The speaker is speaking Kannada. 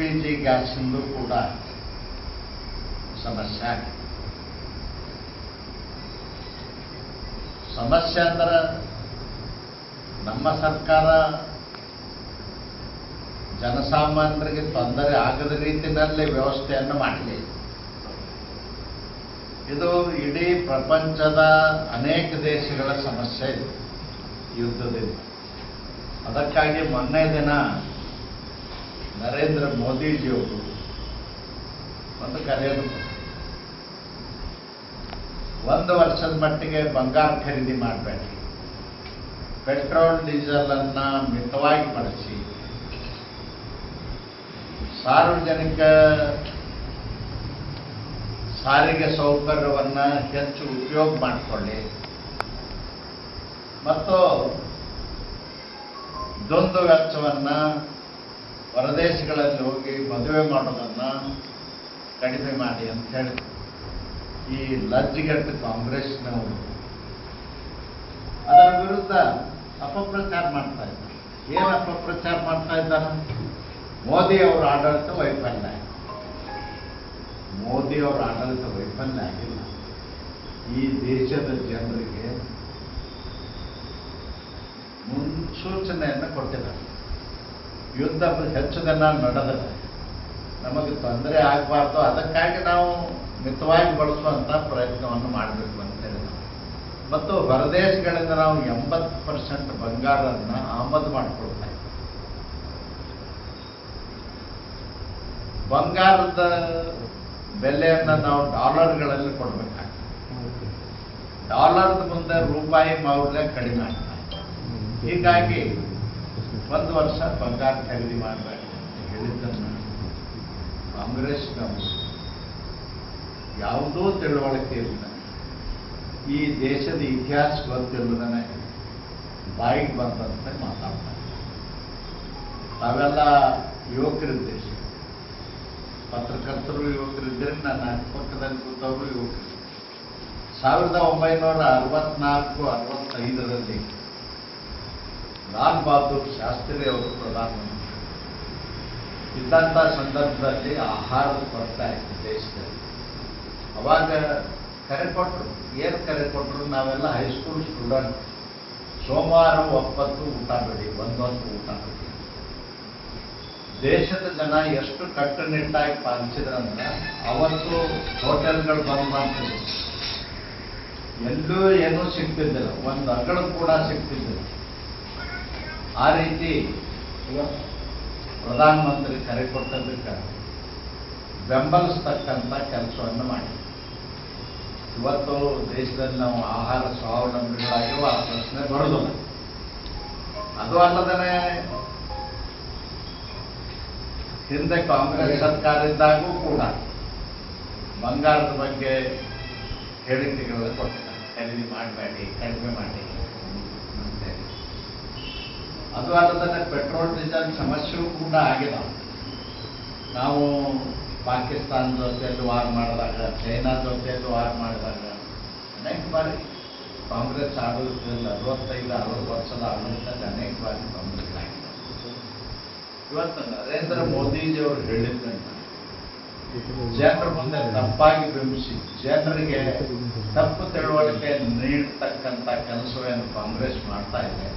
LPG ಗ್ಯಾಸಿಂದು ಕೂಡ ಸಮಸ್ಯೆ ಆಗಿದೆ. ಸಮಸ್ಯೆ ಅಂದ್ರೆ ನಮ್ಮ ಸರ್ಕಾರ ಜನಸಾಮಾನ್ಯರಿಗೆ ತೊಂದರೆ ಆಗದ ರೀತಿಯಲ್ಲಿ ವ್ಯವಸ್ಥೆಯನ್ನು ಮಾಡಲಿ. ಇದು ಇಡೀ ಪ್ರಪಂಚದ ಅನೇಕ ದೇಶಗಳ ಸಮಸ್ಯೆ ಇದೆ ಯುದ್ಧದಿಂದ. ಅದಕ್ಕಾಗಿ ಮೊನ್ನೆ ದಿನ ನರೇಂದ್ರ ಮೋದಿಜಿಯವರು ಒಂದು ಕರೆಯನ್ನು ಕೊಟ್ಟರು. 1 ವರ್ಷದ ಮಟ್ಟಿಗೆ ಬಂಗಾರ ಖರೀದಿ ಮಾಡಬೇಡಿ, ಪೆಟ್ರೋಲ್ ಡೀಸೆಲ್ ಅನ್ನ ಮಿತವಾಗಿ ಬಳಸಿ, ಸಾರ್ವಜನಿಕ ಸಾರಿಗೆ ಸೌಕರ್ಯವನ್ನು ಹೆಚ್ಚು ಉಪಯೋಗ ಮಾಡಿಕೊಳ್ಳಿ ಮತ್ತು ದ್ವಂದ್ವ ವೆಚ್ಚವನ್ನು ಹೊರದೇಶಗಳಲ್ಲಿ ಹೋಗಿ ಮದುವೆ ಮಾಡೋದನ್ನು ಕಡಿಮೆ ಮಾಡಿ ಅಂತ ಹೇಳಿ ಈ ಲಜ್ಜಿಗೆಟ್ಟು ಕಾಂಗ್ರೆಸ್ನವರು ಅದರ ವಿರುದ್ಧ ಅಪಪ್ರಚಾರ ಮಾಡ್ತಾ ಇದ್ದಾರೆ. ಏನು ಅಪಪ್ರಚಾರ ಮಾಡ್ತಾ ಇದ್ದಾರೆ? ಮೋದಿ ಅವರ ಆಡಳಿತ ವೈಫಲ್ಯ. ಮೋದಿ ಅವರ ಆಡಳಿತ ವೈಫಲ್ಯ ಆಗಿಲ್ಲ. ಈ ದೇಶದ ಜನರಿಗೆ ಮುನ್ಸೂಚನೆಯನ್ನು ಕೊಟ್ಟಿದ್ದಾರೆ. ಯುದ್ಧ ಹೆಚ್ಚು ದಿನ ನಡೆದರೆ ನಮಗೆ ತೊಂದರೆ ಆಗಬಾರ್ದು, ಅದಕ್ಕಾಗಿ ನಾವು ಮಿತವಾಗಿ ಬಳಸುವಂಥ ಪ್ರಯತ್ನವನ್ನು ಮಾಡಬೇಕು ಅಂತ ಹೇಳಿದ್ದಾರೆ. ಮತ್ತು ಹೊರದೇಶಗಳಿಂದ ನಾವು 80% ಬಂಗಾರವನ್ನು ಆಮದು ಮಾಡಿಕೊಳ್ತಾ ಇದ್ದೀವಿ. ಬಂಗಾರದ ಬೆಲೆಯನ್ನು ನಾವು ಡಾಲರ್ಗಳಲ್ಲಿ ಕೊಡಬೇಕಾಗ್ತದೆ. ಡಾಲರ್ದ ಮುಂದೆ ರೂಪಾಯಿ ಮೌಲ್ಯ ಕಡಿಮೆ ಆಗ್ತದೆ. ಹೀಗಾಗಿ 1 ವರ್ಷ ಬಂಗಾರ ಖರೀದಿ ಮಾಡಬೇಕು ಅಂತ ಹೇಳಿದ್ದನ್ನು ಕಾಂಗ್ರೆಸ್ನವರು ಯಾವುದೋ ತಿಳುವಳಿಕೆ ಇಲ್ಲ, ಈ ದೇಶದ ಇತಿಹಾಸ ಗೊತ್ತಿಲ್ಲದನೆ ಬಾಯಿಗೆ ಬಂದಂತೆ ಮಾತಾಡ್ತಾರೆ. ತಾವೆಲ್ಲ ಯುವಕರಿದ್ದೇವೆ, ಪತ್ರಕರ್ತರು ಯುವಕರಿದ್ದರೆ, ನನ್ನ ಅಕ್ಕಪಕ್ಕದಲ್ಲಿ ಕೂತವರು ಯುವಕರು. 1964-65ರಲ್ಲಿ ಲಾಲ್ ಬಹದ್ದೂರ್ ಶಾಸ್ತ್ರಿ ಅವರು ಪ್ರಧಾನಮಂತ್ರಿ ಇದ್ದಂಥ ಸಂದರ್ಭದಲ್ಲಿ ಆಹಾರದ ಕೊರತೆ ಆಯಿತು ದೇಶದಲ್ಲಿ. ಅವಾಗ ಕರೆ ಕೊಟ್ಟರು. ಏನು ಕರೆ ಕೊಟ್ಟರು? ನಾವೆಲ್ಲ ಹೈಸ್ಕೂಲ್ ಸ್ಟೂಡೆಂಟ್, ಸೋಮವಾರ ಒಪ್ಪತ್ತು ಊಟ ಬಿಡಿ, ಒಂದೊಂದು ಊಟ ಬಿಡಿ. ದೇಶದ ಜನ ಎಷ್ಟು ಕಟ್ಟುನಿಟ್ಟಾಗಿ ಪಾಲಿಸಿದ್ರಂದ್ರೆ ಅವತ್ತು ಹೋಟೆಲ್ಗಳು ಬಂದ್ ಮಾಡ್ತಿದ್ರು, ಎಲ್ಲೂ ಏನೂ ಸಿಗ್ತಿದ್ದಿಲ್ಲ, ಒಂದು ಅಂಗಳ ಕೂಡ ಸಿಗ್ತಿದ್ದಿಲ್ಲ. ಆ ರೀತಿ ಪ್ರಧಾನಮಂತ್ರಿ ಕರೆ ಕೊಟ್ಟದಕ್ಕೆ ಬೆಂಬಲಿಸ್ತಕ್ಕಂಥ ಕೆಲಸವನ್ನು ಮಾಡಿ ಇವತ್ತು ದೇಶದಲ್ಲಿ ನಾವು ಆಹಾರ ಸ್ವಾವಲಂಬಿಗಳಾಗಿರುವ ಆ ಪ್ರಶ್ನೆ ಬರೋದಿಲ್ಲ. ಅದು ಅಲ್ಲದೇ ಹಿಂದೆ ಕಾಂಗ್ರೆಸ್ ಸರ್ಕಾರ ಇದ್ದಾಗೂ ಕೂಡ ಬಂಗಾರದ ಬಗ್ಗೆ ಹೇಳಿಕೆಗಳು ಕೊಟ್ಟಿದ್ದಾರೆ, ಖರೀದಿ ಮಾಡಬೇಡಿ, ಕಡಿಮೆ ಮಾಡಿ ಅಂತೇಳಿ. ಅದು ಅಲ್ಲದೆ ಪೆಟ್ರೋಲ್ ಡೀಸೆಲ್ ಸಮಸ್ಯೆಯೂ ಕೂಡ ಆಗಿದೆ. ನಾವು ಪಾಕಿಸ್ತಾನ ಜೊತೆಯಲ್ಲಿ ವಾರ್ ಮಾಡಿದಾಗ, ಚೈನಾ ಜೊತೆಯಲ್ಲಿ ವಾರ್ ಮಾಡಿದಾಗ ಅನೇಕ ಬಾರಿ ಕಾಂಗ್ರೆಸ್ ಆಡಳಿತದಲ್ಲಿ 65-60 ವರ್ಷದ ಆಡಳಿತದಲ್ಲಿ ಅನೇಕ ಬಾರಿ ಕಾಂಗ್ರೆಸ್ ಆಗಿದೆ. ಇವತ್ತು ನರೇಂದ್ರ ಮೋದಿಜಿಯವರು ಹೇಳಿದ್ದನ್ನು ಜನರ ಮುಂದೆ ತಪ್ಪಾಗಿ ಬಿಂಬಿಸಿ ಜನರಿಗೆ ತಪ್ಪು ತಿಳುವಳಿಕೆ ನೀಡತಕ್ಕಂಥ ಕೆಲಸವೇನು ಕಾಂಗ್ರೆಸ್ ಮಾಡ್ತಾ ಇದೆ.